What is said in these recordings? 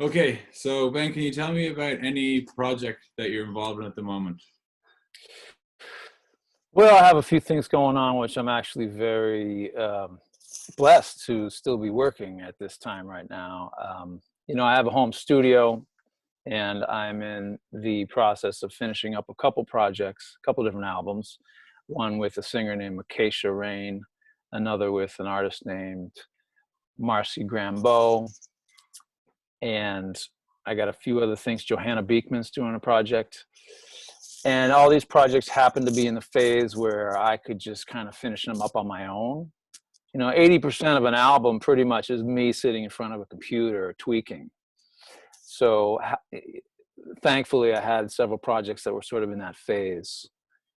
Okay, so Ben, can you tell me about any project that you're involved in at the moment? Well, I have a few things going on, which I'm actually very blessed to still be working at this time right now. I have a home studio, and I'm in the process of finishing up a couple projects, a couple different albums. One with a singer named Acacia Rain, another with an artist named Marcy Grambeau, and I got a few other things. Johanna Beekman's doing a project. And all these projects happen to be in the phase where I could just kind of finish them up on my own. 80% of an album pretty much is me sitting in front of a computer tweaking. So thankfully, I had several projects that were sort of in that phase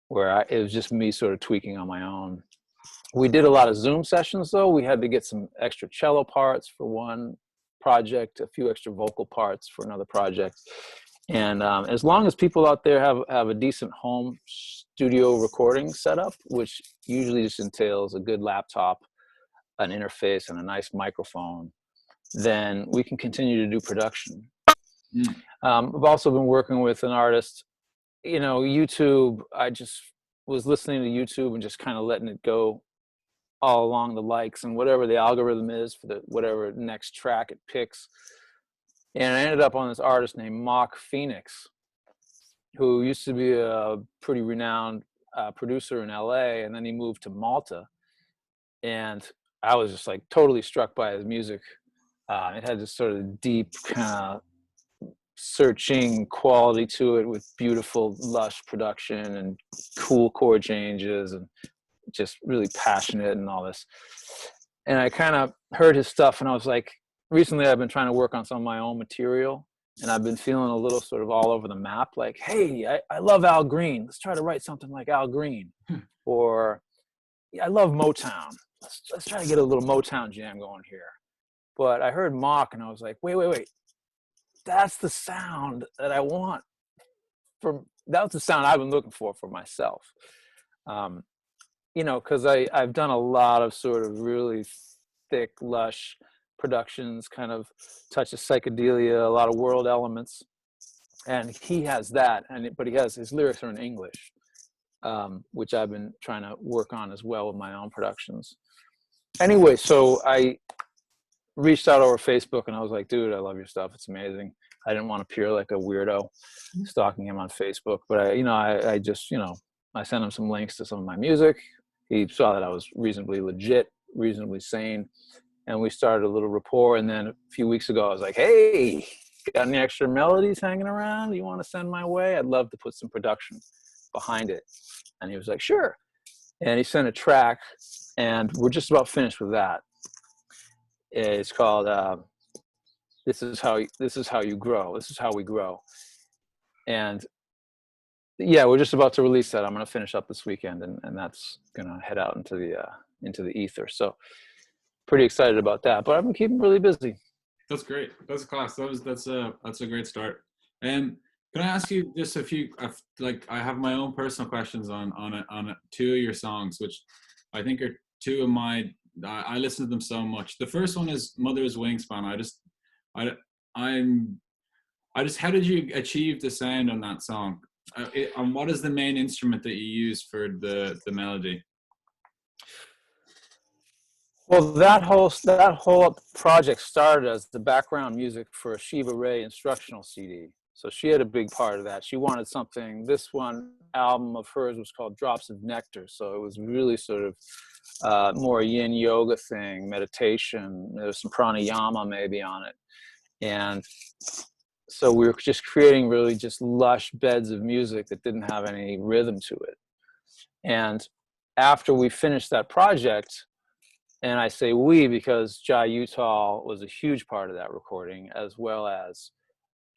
where it was just me sort of tweaking on my own. We did a lot of Zoom sessions, though. We had to get some extra cello parts for one project, a few extra vocal parts for another project. And as long as people out there have a decent home studio recording setup, which usually just entails a good laptop, an interface, and a nice microphone, then we can continue to do production. Mm. I've also been working with an artist. YouTube, I just was listening to YouTube and just kind of letting it go all along the likes and whatever the algorithm is for whatever next track it picks. And I ended up on this artist named Mock Phoenix, who used to be a pretty renowned producer in LA, and then he moved to Malta. And I was just like totally struck by his music. It had this sort of deep kind of searching quality to it with beautiful, lush production and cool chord changes and just really passionate and all this. And I kind of heard his stuff and I was like, recently I've been trying to work on some of my own material, and I've been feeling a little sort of all over the map, like, hey, I love Al Green. Let's try to write something like Al Green. Or I love Motown. Let's try to get a little Motown jam going here. But I heard Mock and I was like, wait. That's the sound that I want. That's the sound I've been looking for myself. Because I've done a lot of sort of really thick, lush productions, kind of touch of psychedelia, a lot of world elements, and he has that. But he has his lyrics are in English, which I've been trying to work on as well with my own productions. Anyway, so I reached out over Facebook and I was like, dude, I love your stuff. It's amazing. I didn't want to appear like a weirdo stalking him on Facebook, but I just, I sent him some links to some of my music. He saw that I was reasonably legit, reasonably sane, and we started a little rapport. And then a few weeks ago, I was like, hey, got any extra melodies hanging around you want to send my way? I'd love to put some production behind it. And he was like, sure. And he sent a track, and we're just about finished with that. It's called This is how you grow. This is how we grow. And yeah, we're just about to release that. I'm going to finish up this weekend, and that's going to head out into the ether. So pretty excited about that. But I've been keeping really busy. That's great. That's a class. That's a great start. Can I ask you just a few? I have my own personal questions on two of your songs, which I think are two of my. I listen to them so much. The first one is Mother's Wingspan. How did you achieve the sound on that song? And what is the main instrument that you use for the melody? Well, that whole project started as the background music for a Shiva Rea instructional CD. So she had a big part of that. She wanted something. This one album of hers was called Drops of Nectar. So it was really sort of more yin yoga thing, meditation. There's some pranayama maybe on it. And so we were just creating really just lush beds of music that didn't have any rhythm to it. And after we finished that project, and I say we because Jai Uttal was a huge part of that recording, as well as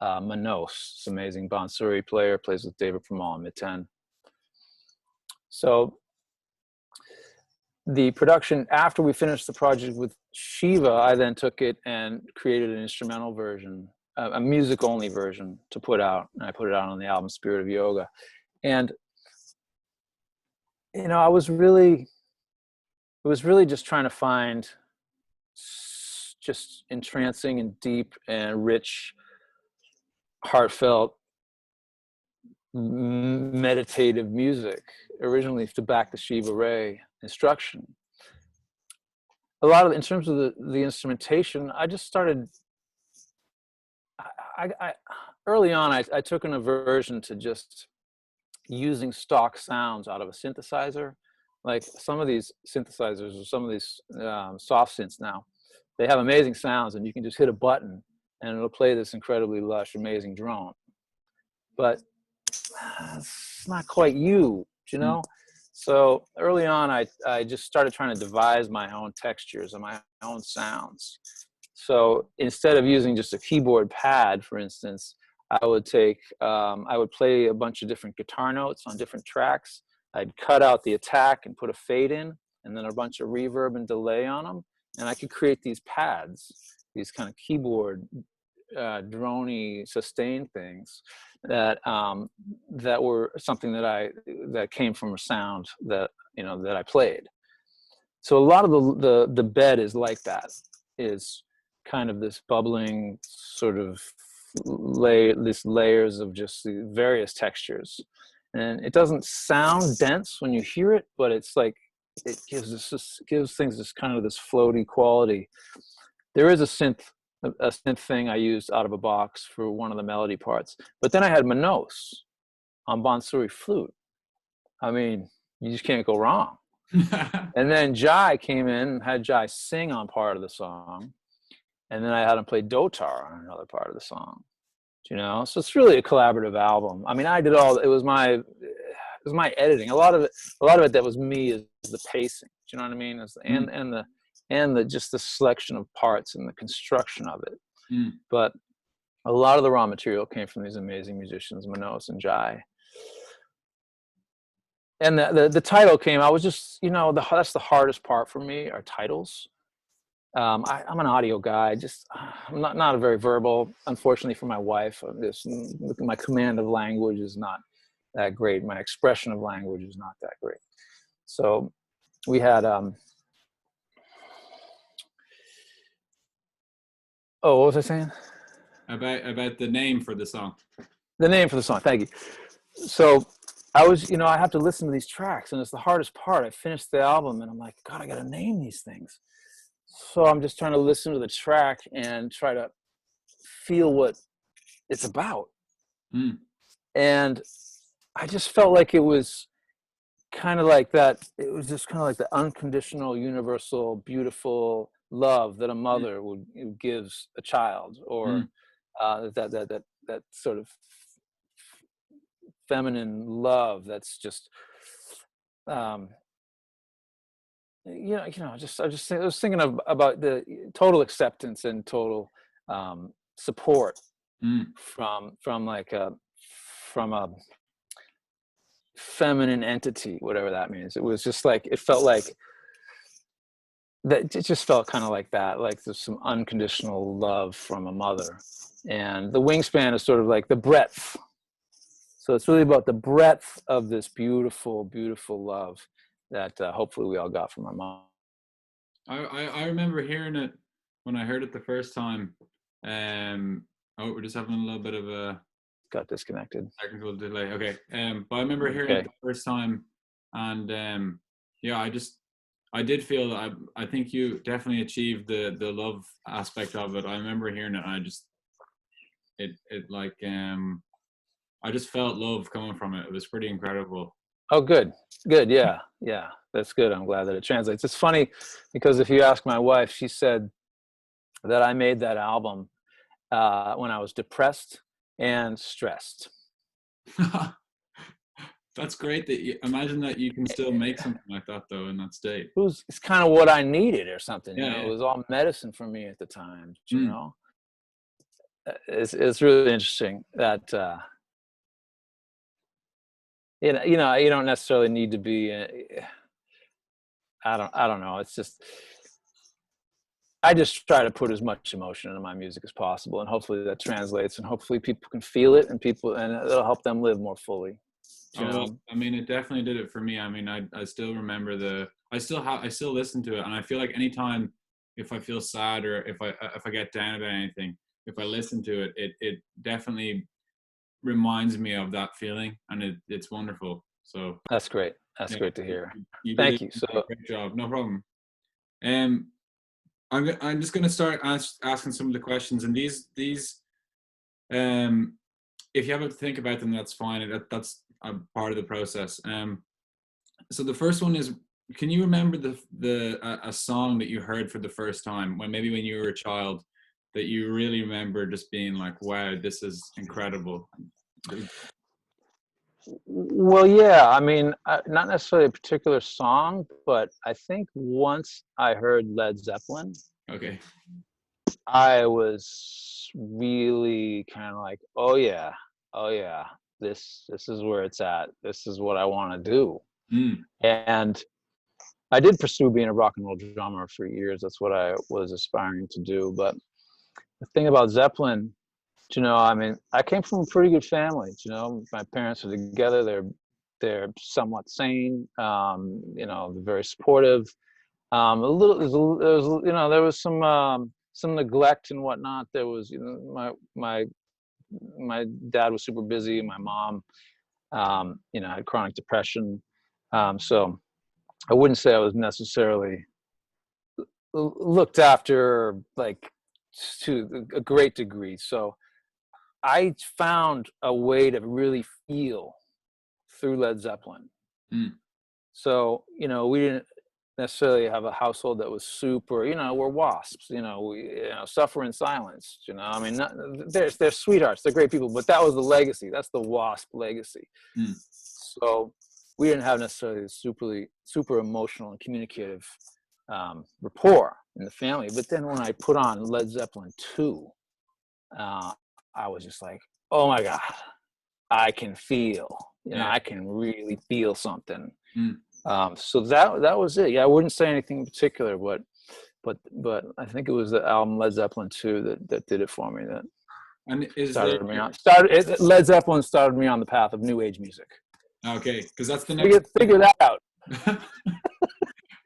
Manos, this amazing Bansuri player, plays with Deva Premal and Miten. So the production, after we finished the project with Shiva, I then took it and created an instrumental version, a music-only version to put out. And I put it out on the album Spirit of Yoga. And, I was really just trying to find just entrancing and deep and rich, heartfelt, meditative music, originally to back the Shiva Rea instruction. A lot of, in terms of the instrumentation, I just started, I early on, I took an aversion to just using stock sounds out of a synthesizer. Like some of these synthesizers or some of these soft synths now, they have amazing sounds and you can just hit a button and it'll play this incredibly lush, amazing drone. But it's not quite you know? So early on, I just started trying to devise my own textures and my own sounds. So instead of using just a keyboard pad, for instance, I would play a bunch of different guitar notes on different tracks. I'd cut out the attack and put a fade in, and then a bunch of reverb and delay on them. And I could create these pads, these kind of keyboard, droney, sustain things that were something that came from a sound that I played. So a lot of the bed is like that, is kind of this bubbling sort of these layers of just the various textures, and it doesn't sound dense when you hear it, but it's like it gives things this kind of this floaty quality. There is a synth thing I used out of a box for one of the melody parts, but then I had Manos on Bansuri flute. I mean, you just can't go wrong. And then Jai came in and had Jai sing on part of the song, and then I had him play Dotar on another part of the song. So it's really a collaborative album. I mean, I did all. It was my editing. A lot of it that was me is the pacing. Do you know what I mean? And the just the selection of parts and the construction of it. But a lot of the raw material came from these amazing musicians, Manos and Jai. And the title came. I was just, that's the hardest part for me, are titles. I'm an audio guy. I'm not a very verbal. Unfortunately for my wife, my command of language is not that great. My expression of language is not that great. So we had what was I saying? About the name for the song. The name for the song. Thank you. So I was, I have to listen to these tracks, and it's the hardest part. I finished the album, and I'm like, God, I got to name these things. So I'm just trying to listen to the track and try to feel what it's about. And I just felt like it was kind of like that. It was just kind of like the unconditional, universal, beautiful love that a mother gives a child, or that sort of feminine love that's just I was thinking about the total acceptance and total support from a feminine entity, whatever that means. It was just like, it felt like that. It just felt kind of like that, like there's some unconditional love from a mother, and the wingspan is sort of like the breadth. So it's really about the breadth of this beautiful, beautiful love that hopefully we all got from our mom. I remember hearing it when I heard it the first time. We're just having a little bit of a got disconnected. Technical delay. Okay. But I remember hearing it the first time, and I did feel that I think you definitely achieved the love aspect of it. I remember hearing it, and I just felt love coming from it. It was pretty incredible. Oh, good. Yeah. That's good. I'm glad that it translates. It's funny because if you ask my wife, she said that I made that album when I was depressed and stressed. That's great that imagine that you can still make something like that though in that state. It's kind of what I needed or something. Yeah. It was all medicine for me at the time. You know, it's really interesting that you don't necessarily need to be. I don't know. It's just I just try to put as much emotion into my music as possible, and hopefully that translates, and hopefully people can feel it, and it'll help them live more fully. Well, I mean, it definitely did it for me. I mean, I still remember I still listen to it, and I feel like anytime if I feel sad or if I get down about anything, if I listen to it, it definitely reminds me of that feeling, and it's wonderful. So That's great. That's yeah, great to hear. you did Thank you. So a great job. No problem. I'm just gonna start asking some of the questions, and these if you have to think about them, that's fine. That's a part of the process. So the first one is, can you remember a song that you heard for the first time when maybe when you were a child that you really remember just being like, wow, this is incredible? well, yeah, I mean, not necessarily a particular song, but I think once I heard Led Zeppelin, Okay. I was really kind of like, oh yeah, this is where it's at. This is what I want to do. Mm. And I did pursue being a rock and roll drummer for years. That's what I was aspiring to do. But the thing about Zeppelin, I mean, I came from a pretty good family. My parents are together. They're somewhat sane. They're very supportive. A little, there was some neglect and whatnot. There was, my dad was super busy. My mom, had chronic depression. So I wouldn't say I was necessarily looked after like to a great degree. So I found a way to really feel through Led Zeppelin. Mm. So, we didn't necessarily have a household that was super, we're wasps, we suffer in silence, I mean, they're sweethearts, they're great people, but that was the legacy. That's the wasp legacy. Mm. So we didn't have necessarily the super emotional and communicative rapport in the family. But then when I put on Led Zeppelin 2, I was just like, oh my God, I can feel, I can really feel something. Mm. So that was it. Yeah, I wouldn't say anything in particular, but I think it was the album Led Zeppelin 2 that did it for me. That And is started me on. Led Zeppelin started me on the path of new age music. Okay, because that's the next figure that out.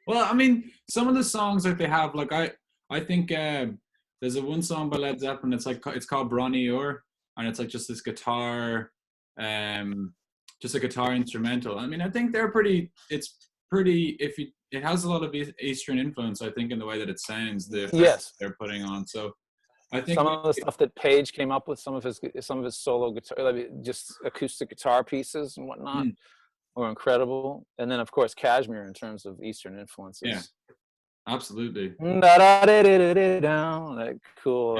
Well, I mean, some of the songs that they have, like I think there's one song by Led Zeppelin. It's called Bronny Ur, and it's like just this guitar, just a guitar instrumental. I mean, I think it's pretty. It has a lot of Eastern influence, I think, in the way that it sounds. The effects they're putting on. So I think some of the stuff that Page came up with, some of his solo guitar, just acoustic guitar pieces and whatnot, were incredible. And then, of course, Kashmir in terms of Eastern influences. Yeah, absolutely. That cool,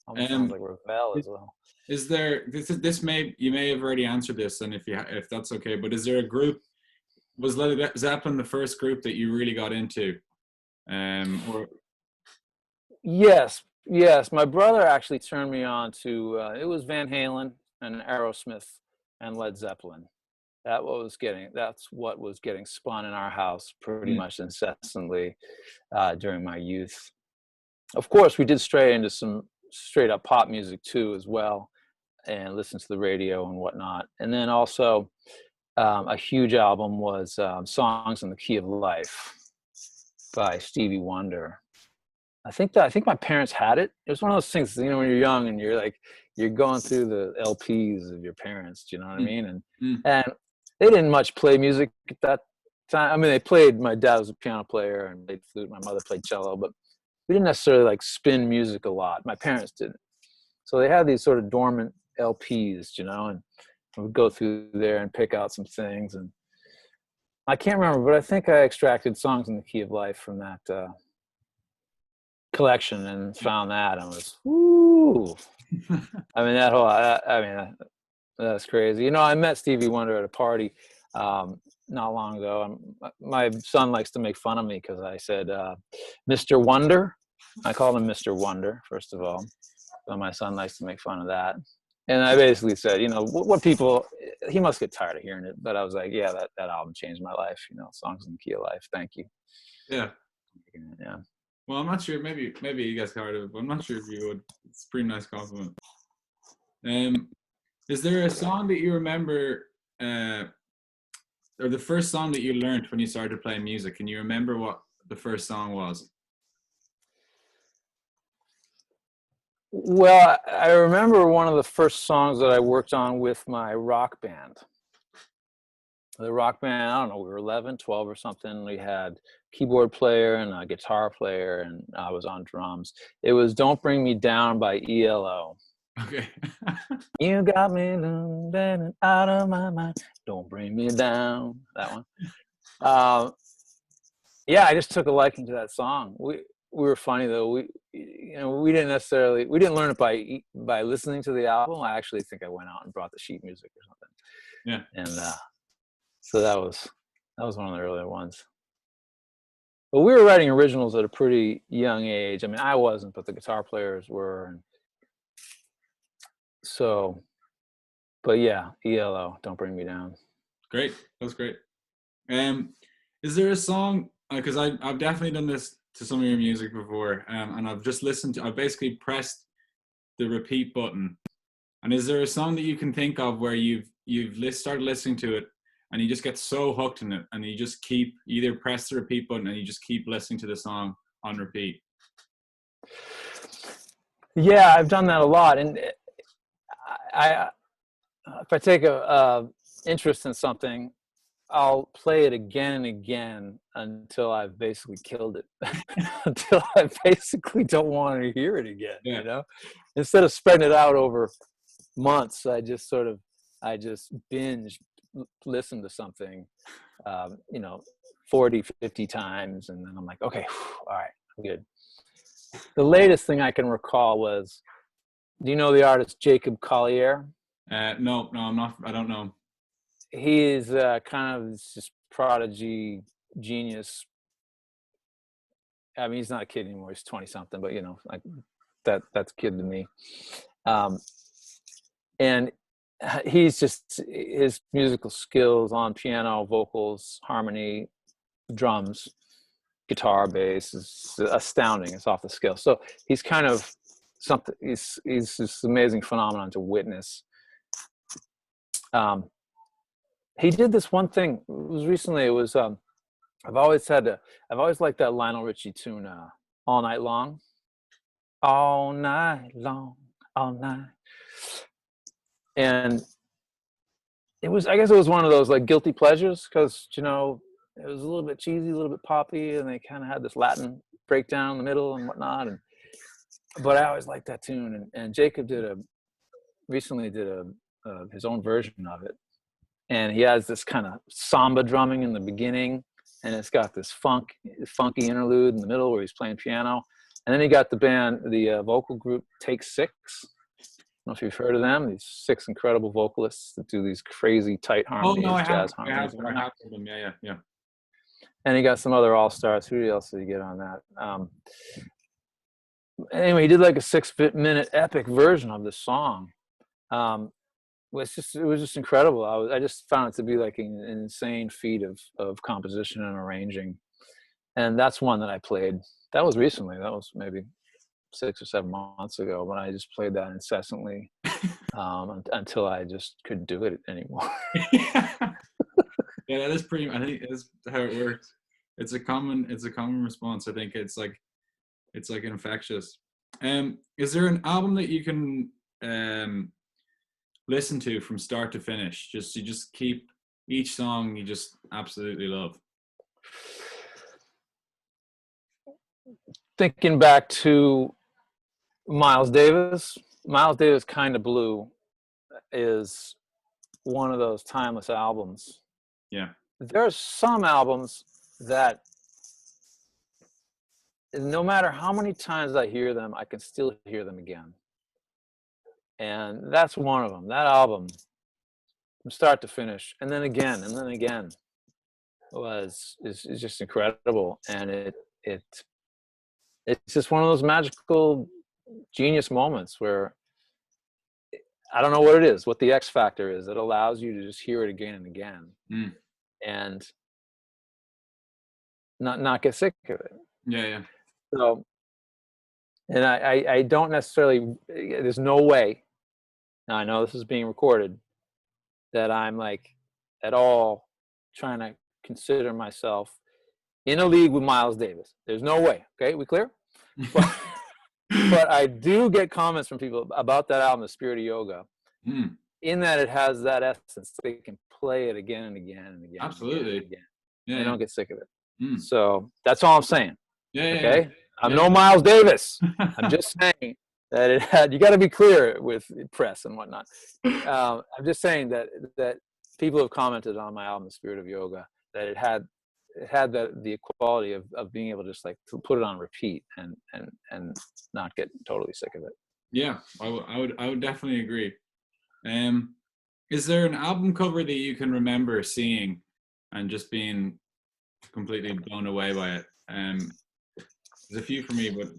almost sounds like Ravel as well. Is there you may have already answered this, and if that's okay, but is there a group? Was Led Zeppelin the first group that you really got into? Or Yes. My brother actually turned me on to it was Van Halen and Aerosmith and Led Zeppelin. That's what was getting spun in our house pretty much incessantly during my youth. Of course, we did stray into some straight up pop music too, as well, and listen to the radio and whatnot. And then also a huge album was Songs in the Key of Life by Stevie Wonder. I think my parents had it. It was one of those things, when you're young and you're going through the LPs of your parents, do you know what I mean? And they didn't much play music at that time. I mean, my dad was a piano player and played flute. My mother played cello, but we didn't necessarily like spin music a lot. My parents didn't. So they had these sort of dormant LPs, and we'd go through there and pick out some things. And I can't remember, but I think I extracted Songs in the Key of Life from that collection and found that and was, woo. I mean, that's crazy. I met Stevie Wonder at a party not long ago. My son likes to make fun of me because I said, Mr. Wonder. I called him Mr. Wonder, first of all. So my son likes to make fun of that. And I basically said, what people, he must get tired of hearing it. But I was like, yeah, that album changed my life. Songs in the Key of Life. Thank you. Yeah. Yeah. Well, I'm not sure. Maybe you guys heard of it, but I'm not sure if you would. It's a pretty nice compliment. Is there a song that you remember, or the first song that you learned when you started playing music? Can you remember what the first song was? Well, I remember one of the first songs that I worked on with my rock band. The rock band, I don't know, we were 11, 12 or something. We had keyboard player and a guitar player, and I was on drums. It was Don't Bring Me Down by ELO. Okay. You got me out of my mind. Don't bring me down. That one. Yeah, I just took a liking to that song. We were funny though. We didn't learn it by listening to the album. I actually think I went out and brought the sheet music or something. Yeah. And so that was one of the earlier ones. But we were writing originals at a pretty young age. I mean, I wasn't, but the guitar players were. And so, but yeah, ELO, Don't Bring Me Down. Great. That's great. Is there a song, because I've definitely done this to some of your music before, and I've basically pressed the repeat button. And is there a song that you can think of where you've started listening to it and you just get so hooked in it, and you just keep either press the repeat button and you just keep listening to the song on repeat? Yeah, I've done that a lot. And I if I take a interest in something, I'll play it again and again until I've basically killed it, until I basically don't want to hear it again. Yeah. You know, instead of spreading it out over months, I just binge listen to something, 40, 50 times, and then I'm like, okay, all right, I'm good. The latest thing I can recall was, do you know the artist Jacob Collier? No, I'm not. I don't know. He is kind of this prodigy genius. I mean, he's not a kid anymore. He's 20 something, but like that's a kid to me. And he's just, his musical skills on piano, vocals, harmony, drums, guitar, bass is astounding. It's off the scale. So he's kind of something. He's this amazing phenomenon to witness. He did this one thing. It was recently. It was I've always liked that Lionel Richie tune, All Night Long. All night long, all night. And I guess it was one of those like guilty pleasures, because it was a little bit cheesy, a little bit poppy, and they kind of had this Latin breakdown in the middle and whatnot. But I always liked that tune, and Jacob recently did his own version of it, and he has this kind of samba drumming in the beginning, and it's got this funky interlude in the middle where he's playing piano, and then he got the vocal group Take Six. I don't know if you've heard of them. These 6 incredible vocalists that do these crazy tight harmonies, jazz harmonies. I have heard them. Yeah. And he got some other all-stars. Who else did he get on that? Anyway, he did like a 6-minute epic version of this song. It was just incredible. I just found it to be like an insane feat of composition and arranging. And that's one that I played. That was recently. That was maybe 6 or 7 months ago, when I just played that incessantly until I just couldn't do it anymore. Yeah, that is pretty. I think that's how it works. It's a common response. I think it's like infectious. Is there an album that you can listen to from start to finish? You just keep each song you just absolutely love? Thinking back to Miles Davis Kind of Blue is one of those timeless albums. Yeah. There are some albums that no matter how many times I hear them, I can still hear them again. And that's one of them. That album, from start to finish, and then again, is just incredible. And it's just one of those magical genius moments where I don't know what it is, what the X factor is that allows you to just hear it again and again, and not get sick of it. Yeah. So, and I don't necessarily. There's no way. Now I know this is being recorded, that I'm like at all trying to consider myself in a league with Miles Davis. There's no way. Okay, we clear? But I do get comments from people about that album, The Spirit of Yoga, in that it has that essence. They can play it again and again and again. Absolutely. And again. Yeah. They don't get sick of it. So that's all I'm saying. Yeah. Okay. I'm no Miles Davis. I'm just saying that it had. You got to be clear with press and whatnot. I'm just saying that people have commented on my album, The Spirit of Yoga, that it had the quality of being able to just like to put it on repeat and not get totally sick of it. Yeah, I would definitely agree. Is there an album cover that you can remember seeing and just being completely blown away by it? There's a few for me, but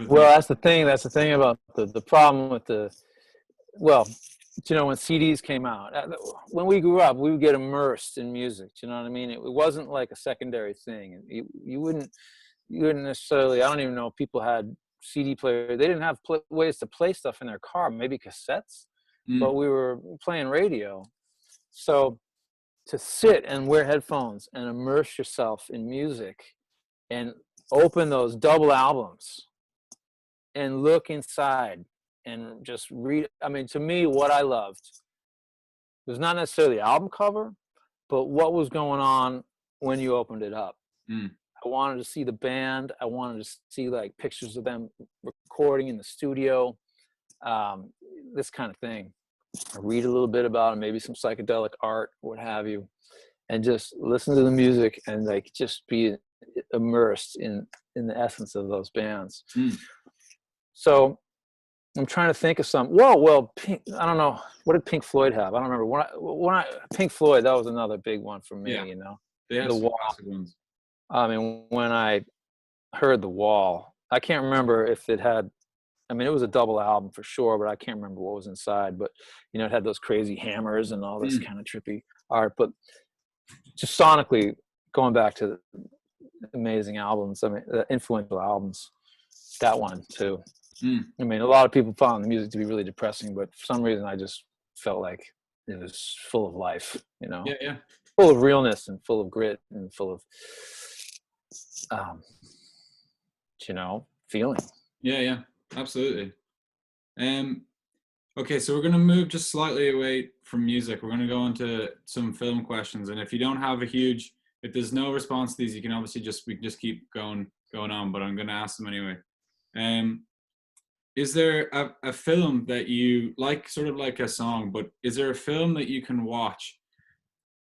well, that's the thing. That's the thing about the problem with when CDs came out, when we grew up, we would get immersed in music. You know what I mean? It wasn't like a secondary thing. You wouldn't necessarily. I don't even know if people had CD players. They didn't have ways to play stuff in their car. Maybe cassettes, but we were playing radio. So to sit and wear headphones and immerse yourself in music and open those double albums and look inside and just read. I mean, to me, what I loved was not necessarily the album cover, but what was going on when you opened it up. I wanted to see the band. I wanted to see like pictures of them recording in the studio, this kind of thing. I read a little bit about it, maybe some psychedelic art, what have you, and just listen to the music and like just be immersed in the essence of those bands. So I'm trying to think of some. Well, Pink, I don't know. What did Pink Floyd have? I don't remember. When I Pink Floyd, that was another big one for me. You know, the Wall. Ones. I mean, when I heard The Wall, I can't remember if it had. I mean, it was a double album for sure, but I can't remember what was inside. But you know, it had those crazy hammers and all this kind of trippy art. But just sonically, going back to amazing albums. I mean, influential albums. That one too. I mean, a lot of people found the music to be really depressing, but for some reason I just felt like it was full of life, you know, full of realness and full of grit and full of, you know, feeling. Yeah, absolutely. Okay, so we're going to move just slightly away from music. We're going to go into some film questions, and if you don't have if there's no response to these, you can obviously we can just keep going on, but I'm going to ask them anyway. Is there a film that you like, sort of like a song, but is there a film that you can watch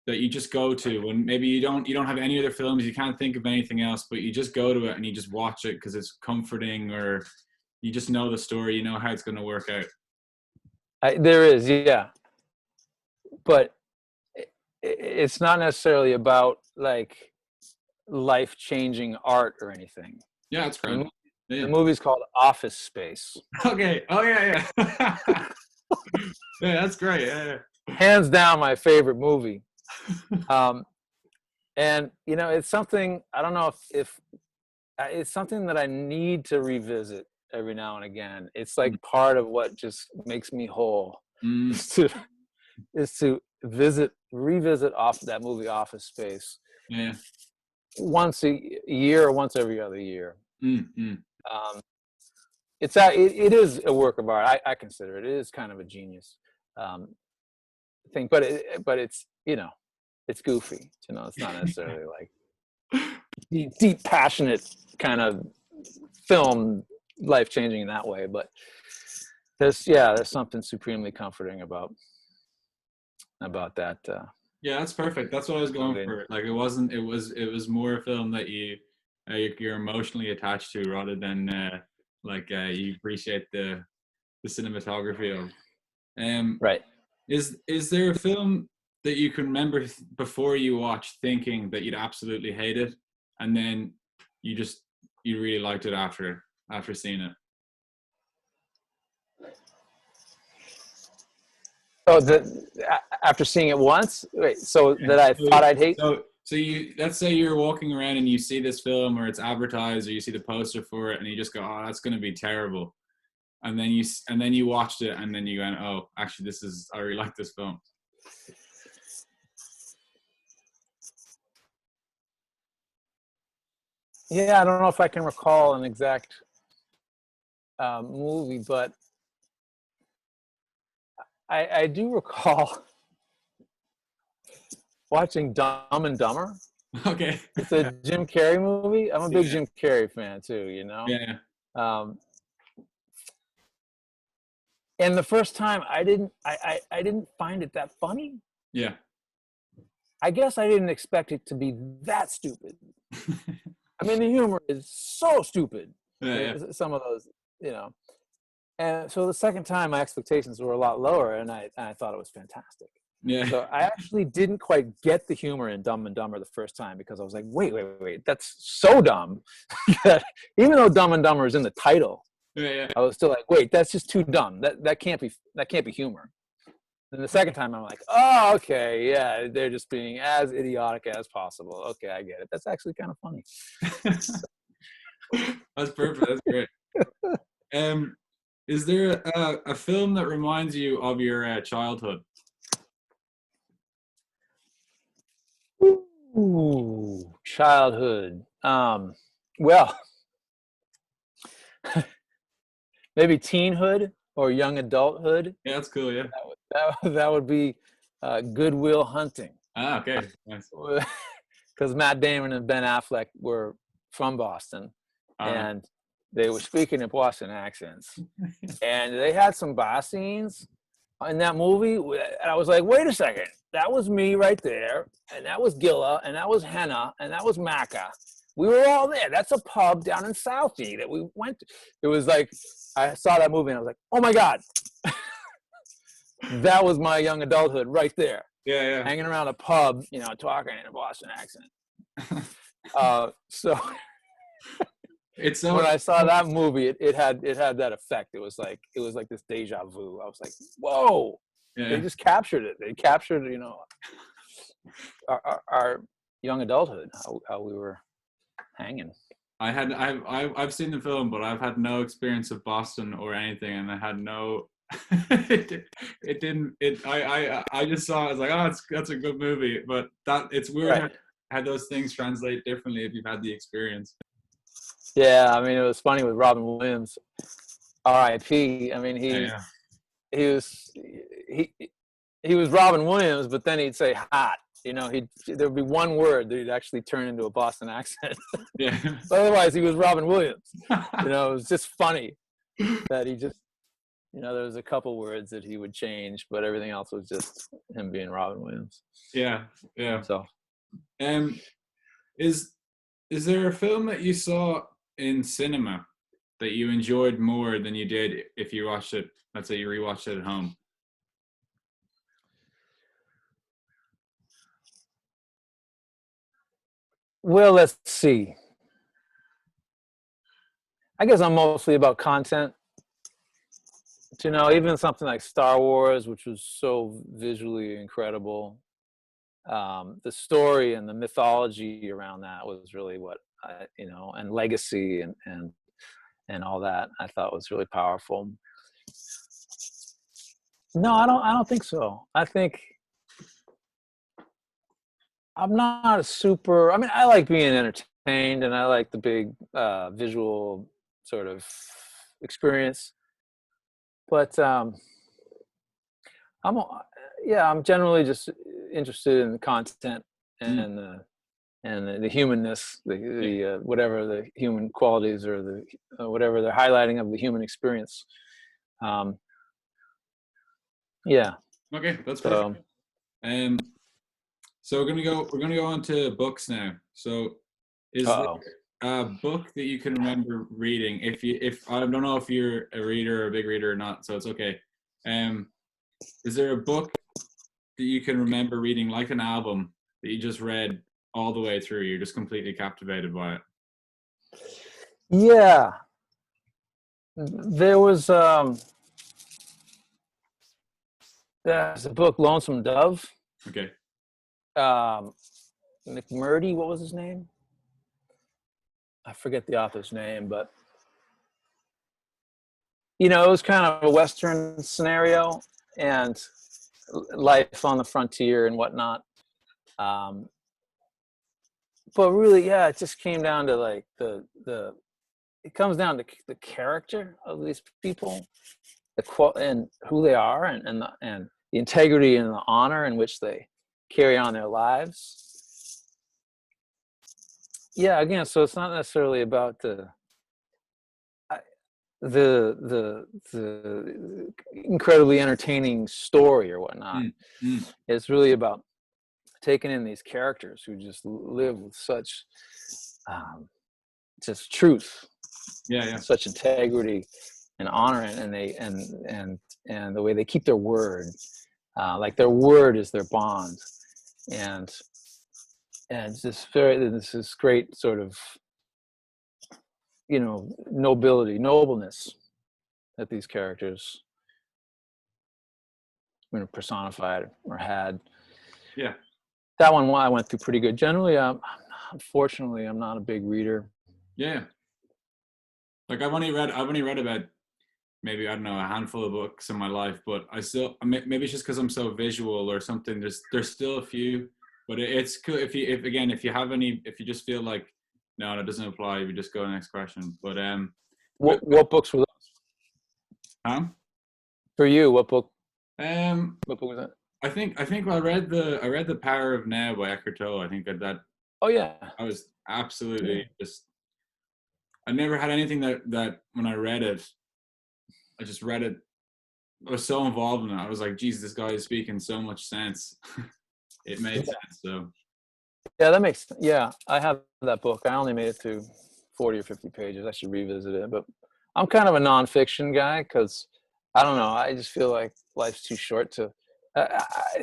that you just go to when maybe you don't have any other films, you can't think of anything else, but you just go to it and you just watch it because it's comforting, or you just know the story, you know how it's going to work out? There is, yeah, but it's not necessarily about like life-changing art or anything. Yeah, it's great. The movie's called Office Space. Okay. Oh yeah. Yeah, that's great. Yeah. Hands down, my favorite movie. And you know, it's something, I don't know if it's something that I need to revisit every now and again. It's like part of what just makes me whole is to revisit off that movie Office Space. Yeah. Once a year or once every other year. It is a work of art. I consider it. It is kind of a genius thing, but it's, you know, it's goofy. You know, it's not necessarily like deep, passionate kind of film, life changing in that way. But there's something supremely comforting about that. Yeah, that's perfect. That's what I was going for. Like, it was more a film that you're emotionally attached to rather than you appreciate the cinematography of. Right. Is there a film that you can remember before you watched thinking that you'd absolutely hate it, and then you really liked it after seeing it? Oh, after seeing it once? Wait, so that I thought I'd hate? So you, let's say you're walking around and you see this film, or it's advertised, or you see the poster for it, and you just go, "Oh, that's going to be terrible," and then you watched it, and then you go, "Oh, actually, I really like this film." Yeah, I don't know if I can recall an exact movie, but I do recall watching Dumb and Dumber. Okay. It's a Jim Carrey movie. I'm a big Yeah. Jim Carrey fan too, you know. Yeah. Um, and the first time I didn't find it that funny. Yeah. I guess I didn't expect it to be that stupid. I mean, the humor is so stupid. Yeah. Some of those, you know. And so the second time, my expectations were a lot lower, and I thought it was fantastic. Yeah. So I actually didn't quite get the humor in Dumb and Dumber the first time, because I was like, wait, that's so dumb. Even though Dumb and Dumber is in the title, Yeah. I was still like, wait, that's just too dumb. That can't be humor. And the second time, I'm like, oh, okay, yeah, they're just being as idiotic as possible. Okay, I get it. That's actually kind of funny. That's perfect. That's great. Is there a film that reminds you of your childhood? Ooh, childhood. Well, maybe teenhood or young adulthood. Yeah, that's cool. Yeah. That would be Good Will Hunting. Ah, okay. Nice. Because Matt Damon and Ben Affleck were from Boston, and they were speaking in Boston accents, and they had some bar scenes in that movie. And I was like, wait a second, that was me right there, and that was Gilla, and that was Henna, and that was Macca. We were all there. That's a pub down in Southie that we went to. It was like, I saw that movie and I was like, oh my God. That was my young adulthood right there. Yeah. Hanging around a pub, you know, talking in a Boston accent. So it's so when I saw that movie, it had that effect. It was like this deja vu. I was like, whoa. Yeah. They just captured it. They captured, you know, our young adulthood, how we were hanging. I've seen the film, but I've had no experience of Boston or anything, and I had no. it didn't. I just saw it. I was like, oh, that's a good movie, but it's weird Right. how those things translate differently if you've had the experience. Yeah, I mean, it was funny with Robin Williams, R.I.P. I mean, he was Robin Williams, but then he'd say hot. You know, there would be one word that he'd actually turn into a Boston accent. Yeah. But otherwise, he was Robin Williams. You know, it was just funny that he just, you know, there was a couple words that he would change, but everything else was just him being Robin Williams. Yeah. So, is there a film that you saw in cinema that you enjoyed more than you did if you watched it? Let's say you rewatched it at home. well, let's see. I guess I'm mostly about content. You know, even something like Star Wars, which was so visually incredible, the story and the mythology around that was really what you know, and legacy and all that I thought was really powerful. No, I don't think so. I think I'm not a super. I mean, I like being entertained, and I like the big visual sort of experience. But I'm generally just interested in the content and the humanness, the whatever the human qualities or the whatever they're highlighting of the human experience. Yeah. Okay, that's perfect. So we're gonna go on to books now. So is there a book that you can remember reading? If I don't know if you're a reader or a big reader or not, so it's okay. Is there a book that you can remember reading, like an album that you just read all the way through? You're just completely captivated by it. Yeah. There was there's a book, Lonesome Dove. Okay. McMurdy, what was his name? I forget the author's name, but you know, it was kind of a Western scenario and life on the frontier and whatnot. but really, yeah, it just came down to like it comes down to the character of these people, and who they are, and the integrity and the honor in which they carry on their lives. Yeah, again, so it's not necessarily about the incredibly entertaining story or whatnot. It's really about taking in these characters who just live with such just truth, such integrity and honor, and they and the way they keep their word, like their word is their bond, and this great sort of, you know, nobleness that these characters, you know, personified or had. Yeah. That one I went through pretty good. Generally, unfortunately, I'm not a big reader. Yeah. Like I've only read about maybe, I don't know, a handful of books in my life, but I still, maybe it's just because I'm so visual or something. There's still a few, but it's cool if you just feel like no, that doesn't apply, you just go to the next question. But what books were those? Huh? For you, what book? What book was that? I think I read the Power of Now by Eckhart Tolle. I think that. Oh yeah. I was absolutely just. I never had anything that when I read it, I just read it. I was so involved in it. I was like, "Geez, this guy is speaking so much sense." It made sense. So. Yeah, that makes. Yeah, I have that book. I only made it to 40 or 50 pages. I should revisit it. But I'm kind of a nonfiction guy because I don't know. I just feel like life's too short to.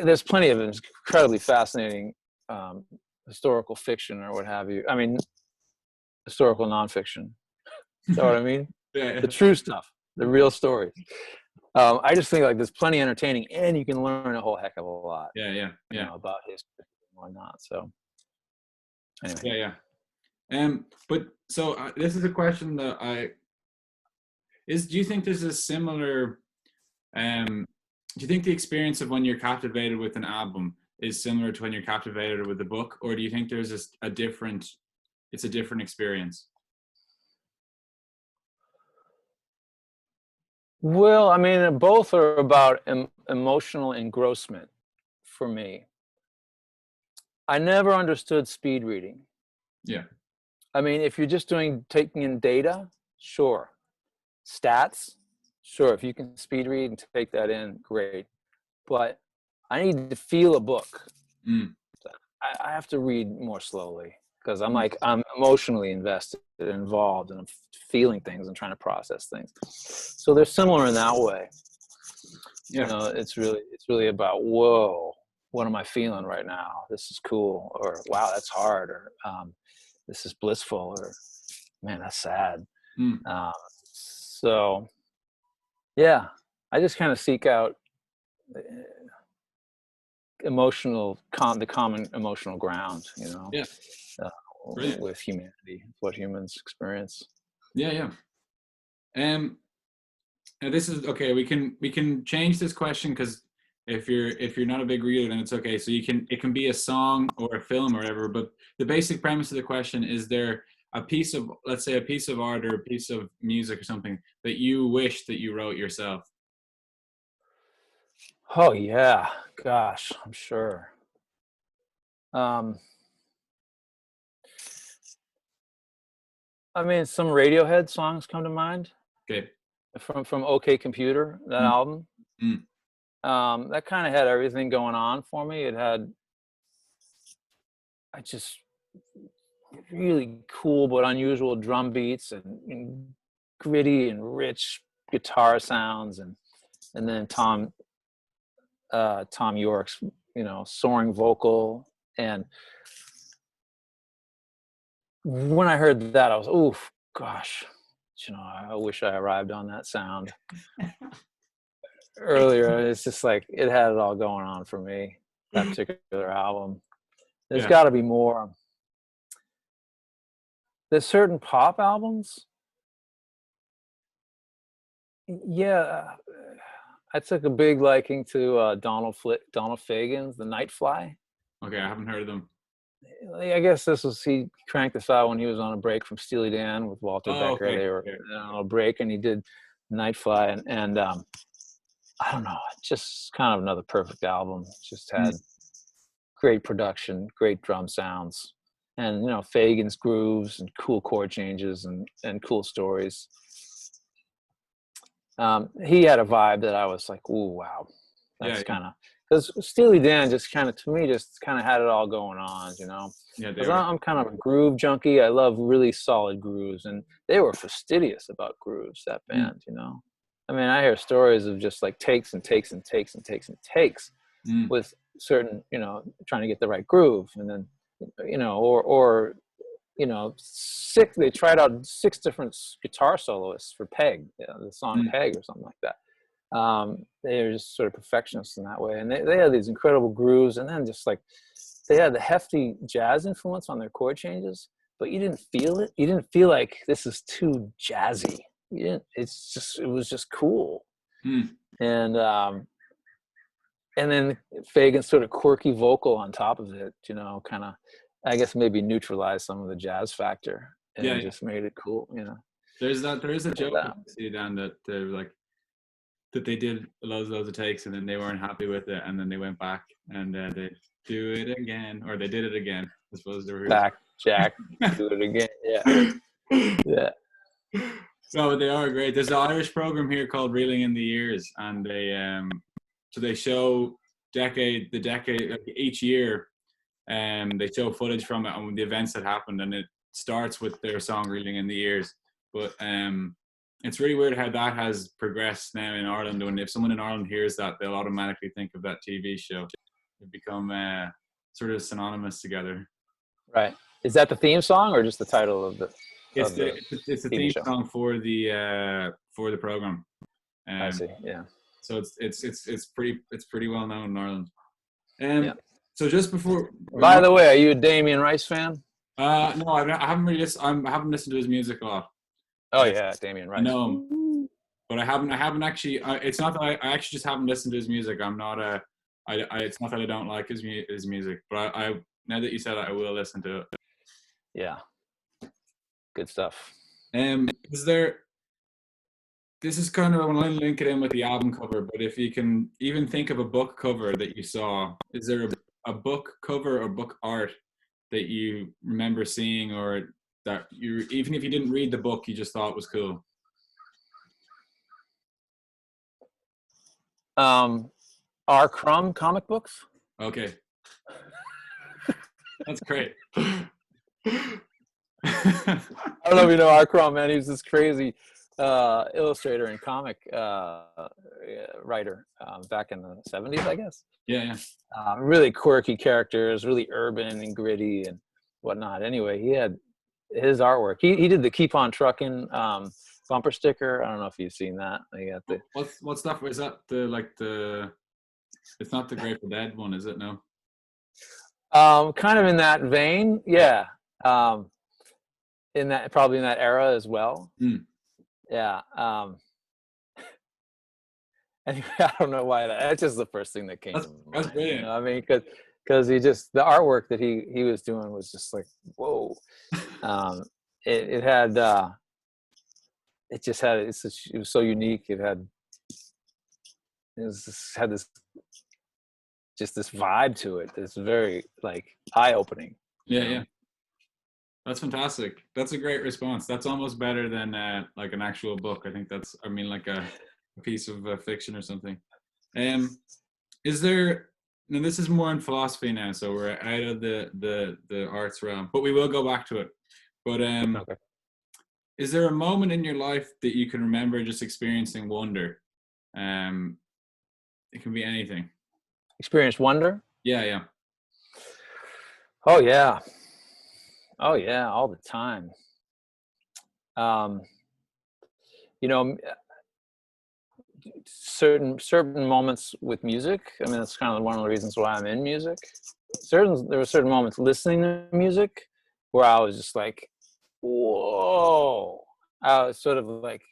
There's plenty of incredibly fascinating historical fiction or what have you. I mean, historical nonfiction. You know what I mean? Yeah. The true stuff, the real stories. I just think like there's plenty entertaining, and you can learn a whole heck of a lot. Yeah. You know, about history and whatnot. So. Yeah. Anyway. But so this is a question that do you think there's a similar, do you think the experience of when you're captivated with an album is similar to when you're captivated with a book, or do you think there's it's a different experience? Well, I mean, both are about emotional engrossment for me. I never understood speed reading. Yeah. I mean, if you're just taking in data, sure. Stats, sure. If you can speed read and take that in, great. But I need to feel a book. I have to read more slowly because I'm emotionally invested, involved, and I'm feeling things and trying to process things. So they're similar in that way. Yeah. You know, it's really about, whoa, what am I feeling right now? This is cool, or wow, that's hard, or this is blissful, or man, that's sad. So yeah, I just kind of seek out the common emotional ground, you know. Yeah. With humanity, what humans experience. Yeah. Now this is okay. We can change this question because if you're not a big reader, then it's okay. So it can be a song or a film or whatever. But the basic premise of the question is: there a piece of, let's say, a piece of art or a piece of music or something that you wish that you wrote yourself? Oh yeah, gosh, I'm sure. I mean, some Radiohead songs come to mind. Okay. From OK Computer, that album. That kind of had everything going on for me. It had, just really cool but unusual drum beats and gritty and rich guitar sounds, and then Tom York's, you know, soaring vocal. And when I heard that, I was, oof, gosh, you know, I wish I arrived on that sound earlier. It's just like it had it all going on for me, that particular album. There's got to be more. There's certain pop albums. Yeah, I took a big liking to Donald Fagen's The Night Fly. Okay, I haven't heard of them. I guess he cranked this out when he was on a break from Steely Dan with Walter Oh, Becker. okay. They were Okay. on a break, and he did Nightfly, and I don't know, just kind of another perfect album. Just Mm. had great production, great drum sounds, and Fagen's grooves and cool chord changes and cool stories. He had a vibe that I was like, "Ooh, wow, Yeah, that's yeah, kind of." Because Steely Dan just kind of, to me, just kind of had it all going on, yeah. They Because were. I'm kind of a groove junkie. I love really solid grooves, and they were fastidious about grooves. That Mm. band, I mean, I hear stories of just like takes and takes and takes and takes and takes Mm. with certain, trying to get the right groove, and then, or six. They tried out six different guitar soloists for Peg, the song Mm. Peg or something like that. They were just sort of perfectionists in that way, and they had these incredible grooves, and then just like they had the hefty jazz influence on their chord changes, but you didn't feel it. You didn't feel like this is too jazzy. You didn't. It was just cool, Mm. and then Fagen's sort of quirky vocal on top of it, kind of, I guess maybe neutralized some of the jazz factor Yeah, and yeah. just made it cool, There is a And, joke I see down that they're like that they did loads of takes and then they weren't happy with it and then they went back and they do it again or they did it again. I suppose they were. back, Jack, do it again. Yeah, yeah. No, but they are great. There's an Irish program here called Reeling in the Years, and they show the decade like each year. They show footage from it and the events that happened, and it starts with their song "Reeling in the Years." But it's really weird how that has progressed now in Ireland. And if someone in Ireland hears that, they'll automatically think of that TV show. They become sort of synonymous together. Right. Is that the theme song or just the title of the It's the TV theme show? song for the program. I Um, see. Yeah. so it's pretty well known in Ireland. Yeah. So just before, By the way, are you a Damien Rice fan? no, I haven't really I haven't listened to his music a lot. Oh yeah, Damien I Rice. know him, but I haven't actually. It's not that I actually just haven't listened to his music. I'm not a. It's not that I don't like his music, but I now that you said that, I will listen to it. Yeah. Good stuff. Is there? This is kind of, I want to link it in with the album cover, but if you can even think of a book cover that you saw, is there a book cover or book art that you remember seeing or that you, even if you didn't read the book, you just thought was cool? R. Crumb comic books. Okay. That's great. I don't know if you know R. Crumb, man. He was this crazy illustrator and comic writer back in the 70s, I guess. Yeah, yeah. Really quirky characters, really urban and gritty and whatnot. Anyway, he had his artwork. He did the Keep on Truckin' bumper sticker. I don't know if you've seen that. He got the What's that? Is that the it's not the Grateful Dead one, is it? No. kind of in that vein, yeah. In that, probably in that era as well. Mm. Yeah. Anyway, I don't know why that's just the first thing that came to That's mind. brilliant. I mean, because he just, the artwork that he was doing was just like, whoa. It had it just had it was so unique. Had this just this vibe to it. It's very like eye opening. Yeah, yeah. That's fantastic. That's a great response. That's almost better than like an actual book. I think that's, I mean, like a piece of fiction or something. Is there? Now this is more in philosophy now, so we're out of the arts realm, but we will go back to it. But Okay. is there a moment in your life that you can remember just experiencing wonder? It can be anything. Experienced wonder. Yeah, yeah. Oh yeah. Oh yeah, all the time. Um, you know, certain moments with music. I mean, that's kind of one of the reasons why I'm in music. There were certain moments listening to music where I was just like, whoa. I was sort of like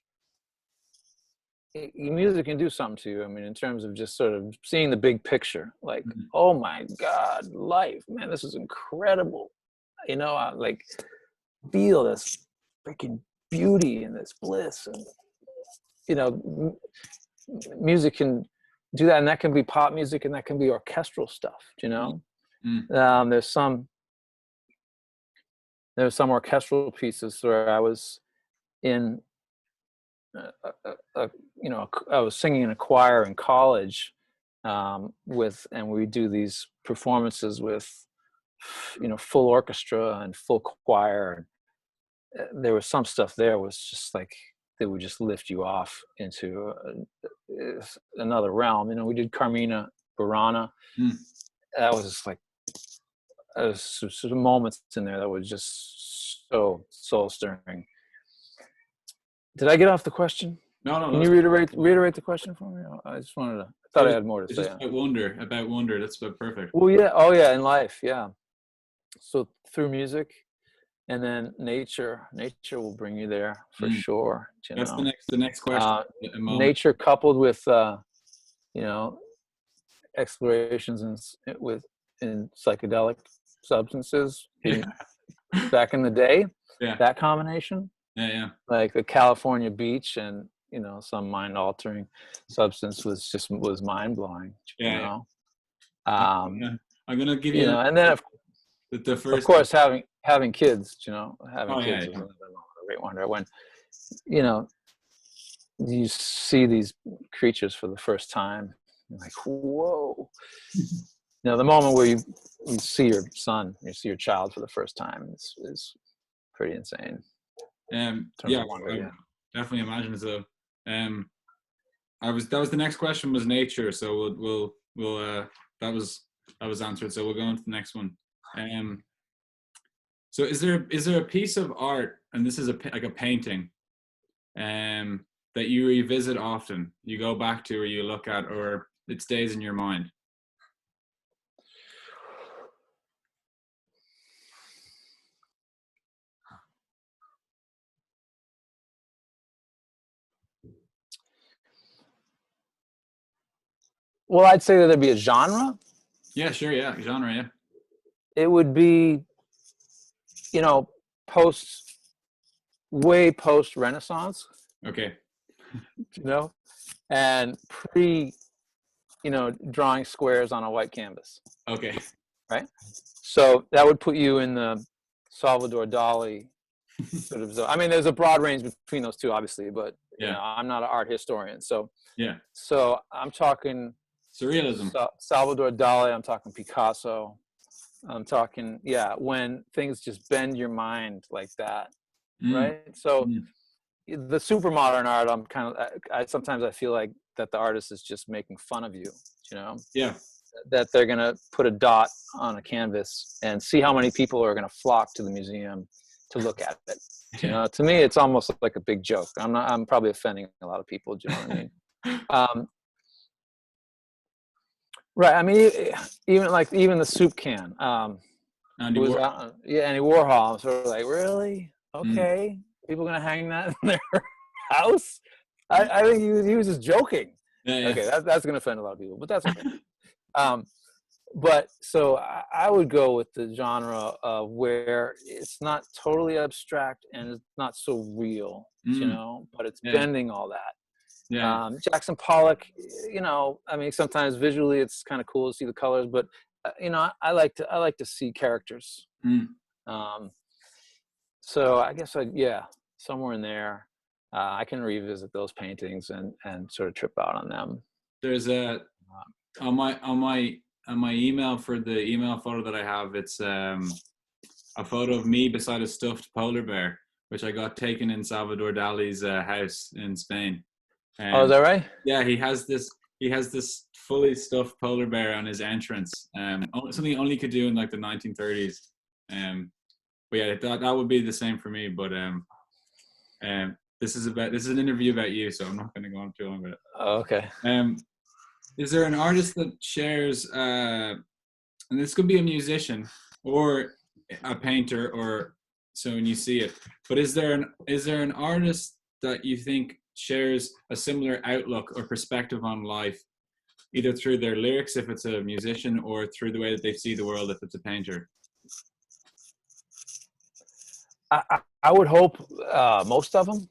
music can do something to you. I mean, in terms of just sort of seeing the big picture, like, Mhm. oh my God, life, man, this is incredible. You know, I like feel this freaking beauty and this bliss, and you know, music can do that, and that can be pop music, and that can be orchestral stuff. You know, Mm. there's some orchestral pieces where I was in you know, I was singing in a choir in college, and we do these performances with, you know, full orchestra and full choir. There was some stuff there was just like, they would just lift you off into another realm. You know, we did Carmina Burana. Mm. That was just like, some moments in there that was just so soul stirring. Did I get off the question? No, Can you reiterate the question for me? I just wanted to. I thought I had more to it's say. just about wonder. About wonder. That's about perfect. Well, yeah. Oh, yeah. In life, yeah. So through music, and then nature will bring you there for Mm. sure. You That's know, the next question. At the moment. nature coupled with you know, explorations in psychedelic substances Yeah. back in the day. Yeah. That combination. Yeah. Like the California beach and, you know, some mind altering substance was mind blowing, you Yeah. know. I'm gonna give You you know, and then the of first. course having kids, you know, having Oh kids yeah. is another great wonder. When, you know, you see these creatures for the first time, you're like, whoa. You know, the moment where you see your son, you see your child for the first time is pretty insane. Yeah. Wonder, I yeah. definitely imagine so. That was the next question was nature. So we'll that was answered. So we'll go on to the next one. So is there a piece of art, and this is like a painting, that you revisit often, you go back to, or you look at, or it stays in your mind? Well, I'd say that there'd be a genre. Yeah, sure. Yeah, genre. Yeah. It would be, you know, way post Renaissance, Okay. you know, and pre, you know, drawing squares on a white canvas, Okay. right? So that would put you in the Salvador Dali sort of zone. I mean, there's a broad range between those two, obviously, but you Yeah. know, I'm not an art historian, so Yeah. I'm talking Surrealism. Salvador Dali. I'm talking Picasso. I'm talking, yeah, when things just bend your mind like that, Mm. right? So Mm. the super modern art, I'm kind of, sometimes I feel like that the artist is just making fun of you, you know, Yeah. that they're going to put a dot on a canvas and see how many people are going to flock to the museum to look at it. You know, to me, it's almost like a big joke. I'm probably offending a lot of people. Do you know what I mean? Right. I mean, even the soup can, Andy was Warhol. yeah, Andy Warhol. I'm sort of like, really? Mm. Okay, people gonna hang that in their house? I think he was just joking. Yeah. Yeah. Okay, that's gonna offend a lot of people, but that's okay. But so I would go with the genre of where it's not totally abstract and it's not so real, you Mm. know, but it's Yeah. bending all that. Yeah. Jackson Pollock, you know, I mean, sometimes visually it's kind of cool to see the colors, but you know, I like to see characters. Mm. So I guess yeah, somewhere in there, I can revisit those paintings and sort of trip out on them. There's a on my email, for the email photo that I have, it's a photo of me beside a stuffed polar bear, which I got taken in Salvador Dali's house in Spain. Oh, is that right? Yeah, he has this fully stuffed polar bear on his entrance. Something he only could do in like the 1930s. But yeah, that would be the same for me. But this is an interview about you, so I'm not going to go on too long with it. Oh, okay. Is there an artist that shares, and this could be a musician or a painter, or so when you see it, but is there an artist that you think shares a similar outlook or perspective on life, either through their lyrics if it's a musician, or through the way that they see the world if it's a painter? I would hope most of them.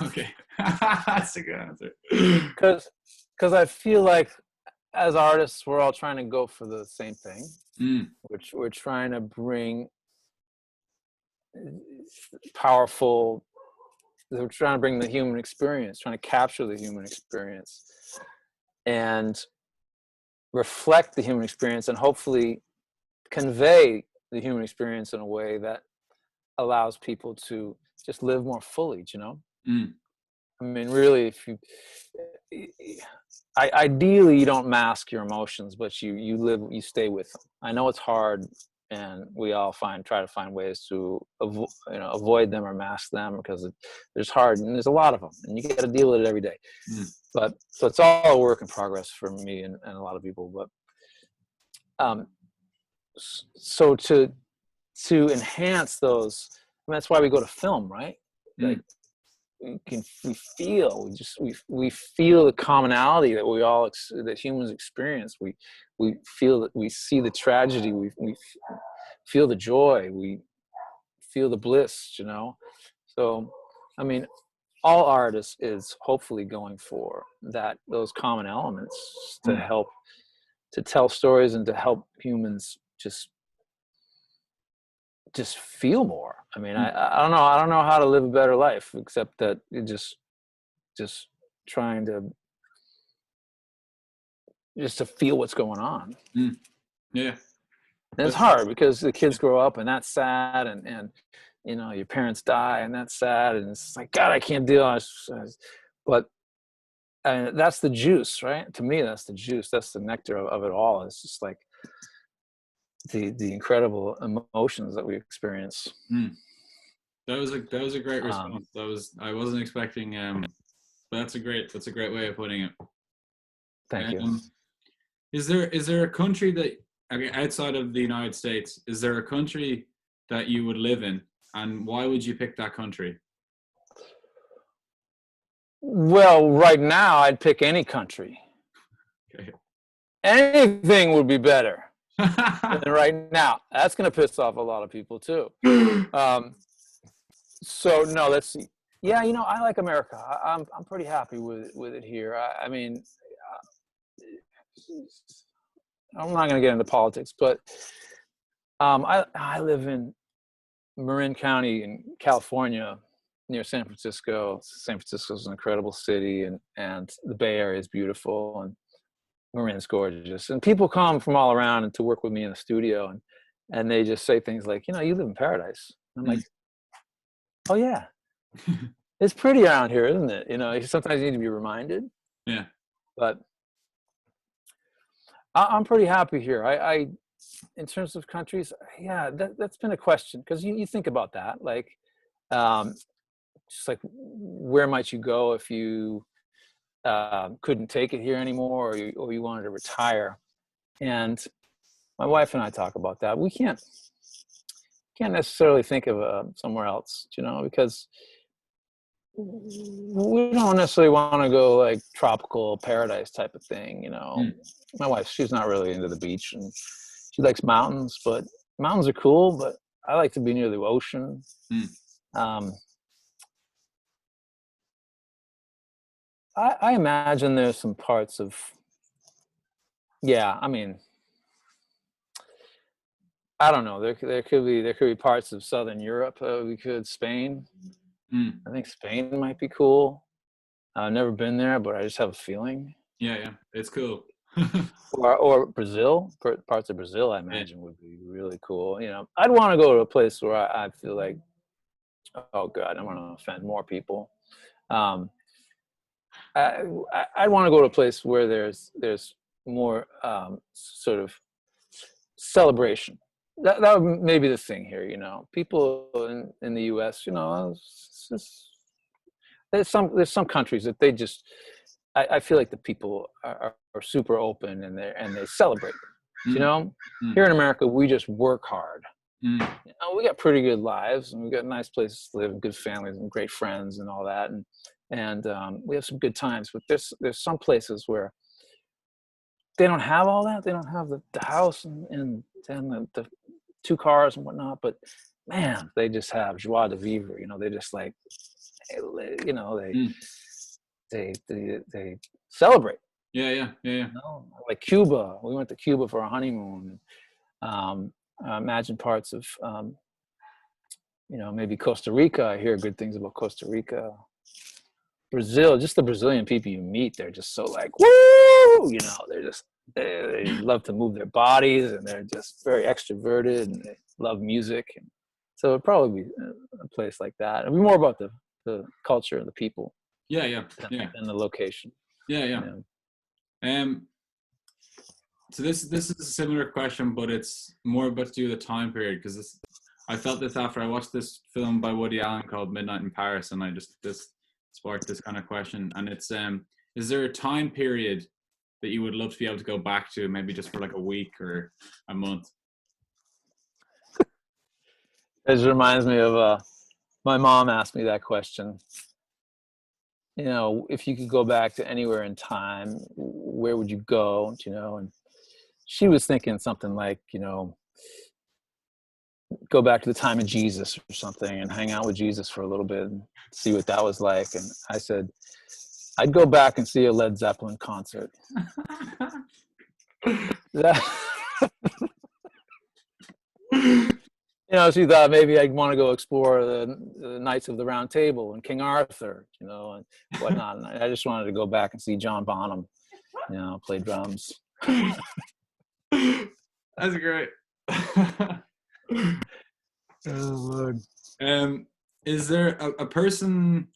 Okay. That's a good answer. Because I feel like as artists, we're all trying to go for the same thing, which we're trying to bring powerful, we're trying to bring the human experience, trying to capture the human experience and reflect the human experience, and hopefully convey the human experience in a way that allows people to just live more fully, you know? I mean, really, if you, ideally, you don't mask your emotions, but you stay with them. I know it's hard, and we all try to find ways to avoid them or mask them, because there's hard, and there's a lot of them, and you got to deal with it every day. But so it's all a work in progress for me and a lot of people. But so to enhance those, I mean, that's why we go to film, right? Like we feel the commonality that that humans experience. We feel that, we see the tragedy, we feel the joy, we feel the bliss, you know? So, I mean, all art is hopefully going for those common elements to help to tell stories and to help humans just feel more. I mean, I don't know how to live a better life, except that it just trying to feel what's going on. Yeah. And it's hard because the kids grow up and that's sad, and you know, your parents die and that's sad, and it's like, God, I can't deal with it. But that's the juice, right? To me, that's the juice. That's the nectar of it all. It's just like the incredible emotions that we experience. That was a great response. I wasn't expecting. But that's a great way of putting it. Thank you. Is there a country that, outside of the United States, is there a country that you would live in, and why would you pick that country? Well, right now I'd pick any country. Okay. Anything would be better than right now. That's going to piss off a lot of people too. So no, let's see. Yeah, you know, I like America. I'm pretty happy with it here. I mean, I'm not going to get into politics, but I live in Marin County in California, near San Francisco. San Francisco is an incredible city, and the Bay Area is beautiful, and Marin's gorgeous. And people come from all around and to work with me in the studio, and they just say things like, you know, you live in paradise. And I'm like, oh yeah, it's pretty around here, isn't it? You know, sometimes you need to be reminded. Yeah. But I'm pretty happy here. I in terms of countries, yeah, that's been a question, because you think about that, like, just like, where might you go if you couldn't take it here anymore, or you wanted to retire? And my wife and I talk about that. We can't necessarily think of somewhere else, you know, because we don't necessarily want to go like tropical paradise type of thing, you know. My wife, she's not really into the beach, and she likes mountains, but mountains are cool, but I like to be near the ocean. I imagine there's some parts of, yeah, I mean, I don't know. There could be parts of Southern Europe. Spain. I think Spain might be cool. I've never been there, but I just have a feeling. Yeah, it's cool. or Brazil. Parts of Brazil, I imagine, would be really cool. You know, I'd want to go to a place where I feel like, oh God, I want to offend more people. I'd want to go to a place where there's more sort of celebration. That would maybe the thing here, you know. People in the U.S., you know, there's some countries that they just, I feel like the people are super open, and they celebrate. You know, here in America, we just work hard. You know, we got pretty good lives, and we got nice places to live, and good families, and great friends, and all that. And and we have some good times. But there's some places where they don't have all that. They don't have the house and the 2 cars and whatnot. But man, they just have joie de vivre. You know, they just like, you know, they celebrate. Yeah. You know? Like Cuba, we went to Cuba for our honeymoon. I imagine parts of, you know, maybe Costa Rica. I hear good things about Costa Rica. Brazil, just the Brazilian people you meet, they're just so like, woo! You know, they love to move their bodies, and they're just very extroverted, and they love music. And so it'd probably be a place like that. It'd be more about the culture of the people. Yeah. Than the location. Yeah. So this is a similar question, but it's more about to do with the time period, because I felt this after I watched this film by Woody Allen called Midnight in Paris, and this sparked this kind of question. And it's is there a time period that you would love to be able to go back to, maybe just for like a week or a month? It reminds me of my mom asked me that question. You know, if you could go back to anywhere in time, where would you go? You know, and she was thinking something like, you know, go back to the time of Jesus or something and hang out with Jesus for a little bit and see what that was like. And I said, I'd go back and see a Led Zeppelin concert. You know, she thought maybe I'd want to go explore the Knights of the Round Table and King Arthur, you know, and whatnot. And I just wanted to go back and see John Bonham, you know, play drums. That's great. Oh, Lord. Is there a person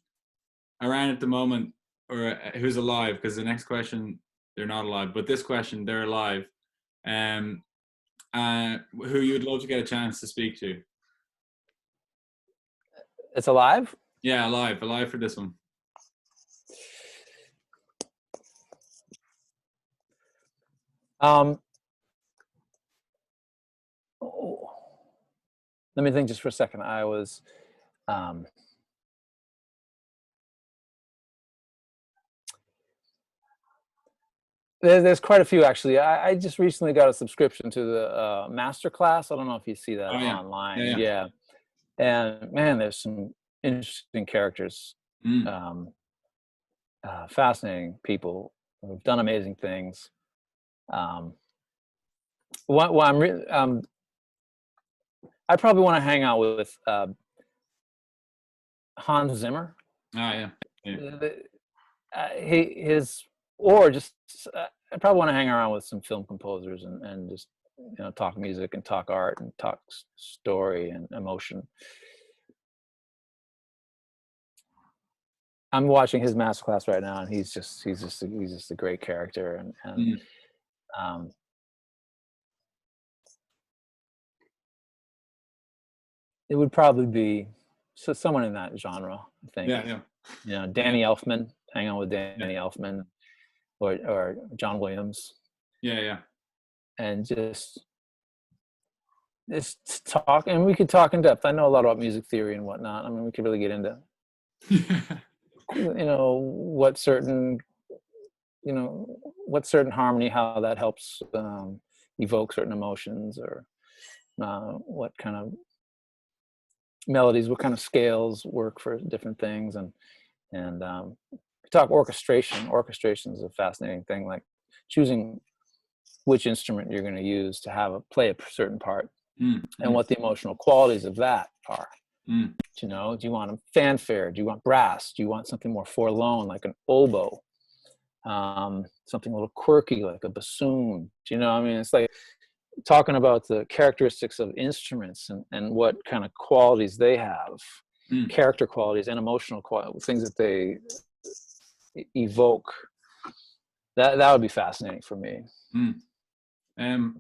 around at the moment, or who's alive? Because the next question, they're not alive, but this question, they're alive. Who you'd love to get a chance to speak to? It's alive? Yeah, alive for this one. Let me think just for a second. I was there's quite a few, actually. I just recently got a subscription to the master class. I don't know if you see that online. Yeah. And man, there's some interesting characters, fascinating people who've done amazing things. I probably want to hang out with Hans Zimmer. Yeah. I probably want to hang around with some film composers and just, you know, talk music and talk art and talk story and emotion. I'm watching his masterclass right now, and he's just a great character, and it would probably be someone in that genre, I think. Yeah. You know, Danny Elfman, hang on with Danny Elfman, or John Williams. Yeah. And just talk, and we could talk in depth. I know a lot about music theory and whatnot. I mean, we could really get into, you know, what certain harmony, how that helps evoke certain emotions, or what kind of melodies, what kind of scales work for different things, and talk orchestration. Orchestration is a fascinating thing, like choosing which instrument you're going to use to play a certain part, and what the emotional qualities of that are. You know, do you want a fanfare? Do you want brass? Do you want something more forlorn, like an oboe? Something a little quirky, like a bassoon? Do you know? I mean, it's like talking about the characteristics of instruments and what kind of qualities they have, character qualities and emotional qualities, things that they evoke. That would be fascinating for me. I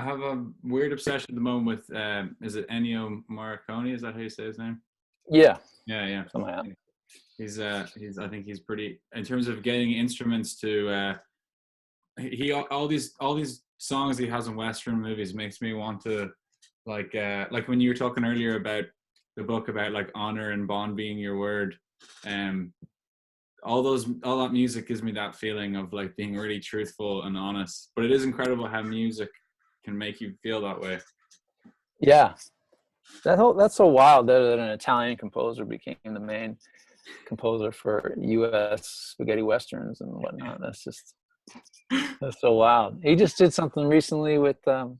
have a weird obsession at the moment with is it Ennio Morricone? Is that how you say his name? Yeah. Something like that. He's I think he's pretty, in terms of getting instruments to all these songs he has in Western movies makes me want to like when you were talking earlier about the book about like honor and bond being your word. All that music gives me that feeling of like being really truthful and honest. But it is incredible how music can make you feel that way. Yeah, that's so wild that an Italian composer became the main composer for U.S. spaghetti westerns and whatnot. That's so wild. He just did something recently with Quentin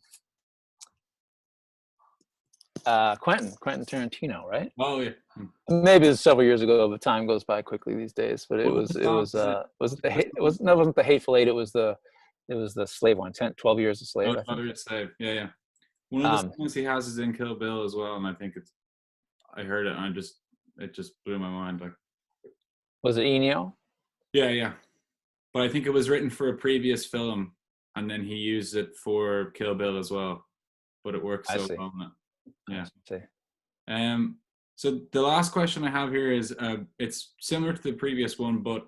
Tarantino, right? Oh yeah. Maybe it was several years ago, but time goes by quickly these days. But it was no, it wasn't the Hateful Eight. It was the Slave one, 12 Years a Slave. Oh, 12 Years a Slave. Yeah. One of the songs he has is in Kill Bill as well, and I think I heard it and it just blew my mind. Like, was it Ennio? Yeah. But I think it was written for a previous film, and then he used it for Kill Bill as well. But it works so well in it. Yeah. I see. So the last question I have here is, it's similar to the previous one, but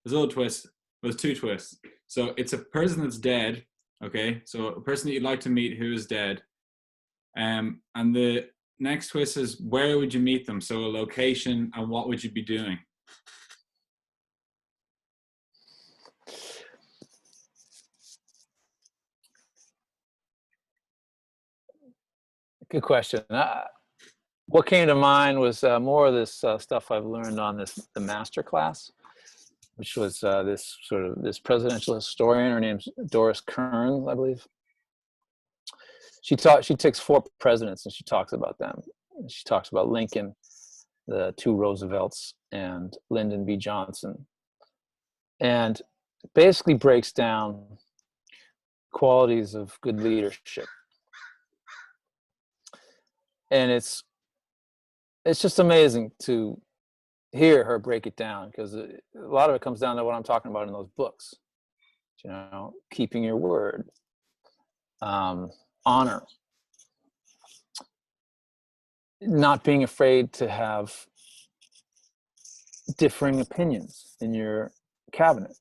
there's a little twist. There's two twists. So it's a person that's dead, okay? So a person that you'd like to meet who is dead. And the next twist is, where would you meet them? So a location, and what would you be doing? Good question. What came to mind was more of this stuff I've learned on the master class, which was this presidential historian. Her name's Doris Kearns, I believe. She takes 4 presidents and she talks about them. She talks about Lincoln, the 2 Roosevelts, and Lyndon B. Johnson, and basically breaks down qualities of good leadership. And it's just amazing to hear her break it down, because a lot of it comes down to what I'm talking about in those books. Keeping your word, honor, not being afraid to have differing opinions in your cabinet,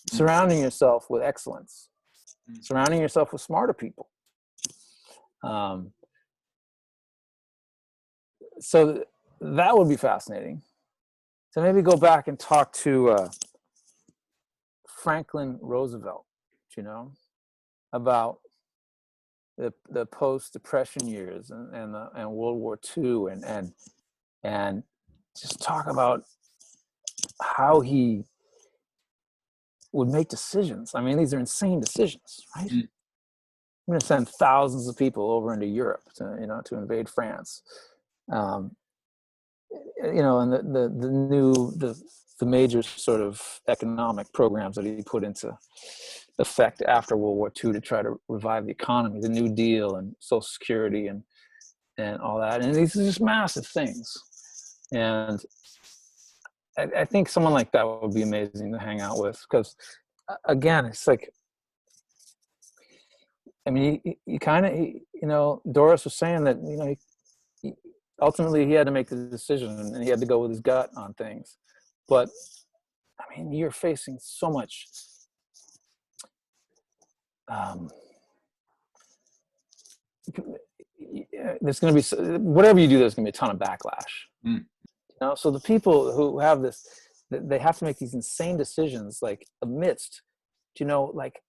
surrounding yourself with excellence, surrounding yourself with smarter people. So that would be fascinating. So maybe go back and talk to Franklin Roosevelt, about the post-Depression years and World War II, and just talk about how he would make decisions. I mean, these are insane decisions, right? I'm going to send thousands of people over into Europe to invade France. And the major sort of economic programs that he put into effect after World War II to try to revive the economy, the New Deal and Social Security and all that. And these are just massive things. And I think someone like that would be amazing to hang out with, because again, it's like, I mean, you kind of, Doris was saying that, ultimately he had to make the decision and he had to go with his gut on things. But I mean, you're facing so much there's going to be, whatever you do, there's going to be a ton of backlash. So the people who have this, they have to make these insane decisions, like amidst, like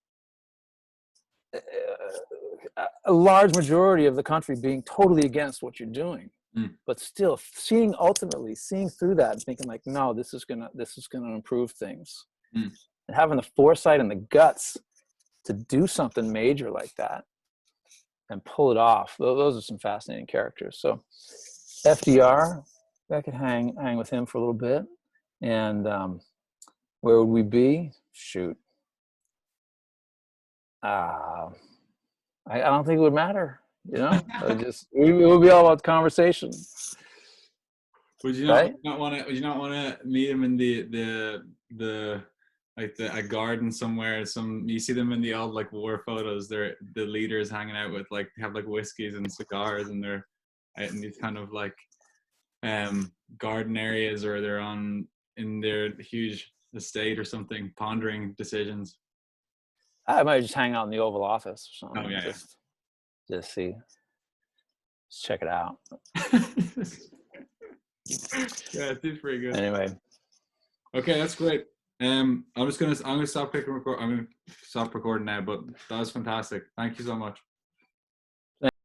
a large majority of the country being totally against what you're doing, but still ultimately seeing through that and thinking like, no, this is gonna improve things, and having the foresight and the guts to do something major like that and pull it off. Those are some fascinating characters. So FDR, I could hang with him for a little bit. And where would we be? Shoot. I don't think it would matter. It would be all about the conversation. Would you not want to meet him in the like a garden somewhere? You see them in the old like war photos. They're the leaders hanging out with like, have like whiskeys and cigars, and they're out in these kind of like garden areas, or they're in their huge estate or something, pondering decisions. I might just hang out in the Oval Office or something. Oh yeah, just check it out. Yeah, it seems pretty good. Anyway, Okay, that's great. I'm gonna stop I'm gonna stop recording now, but that was fantastic. Thank you so much.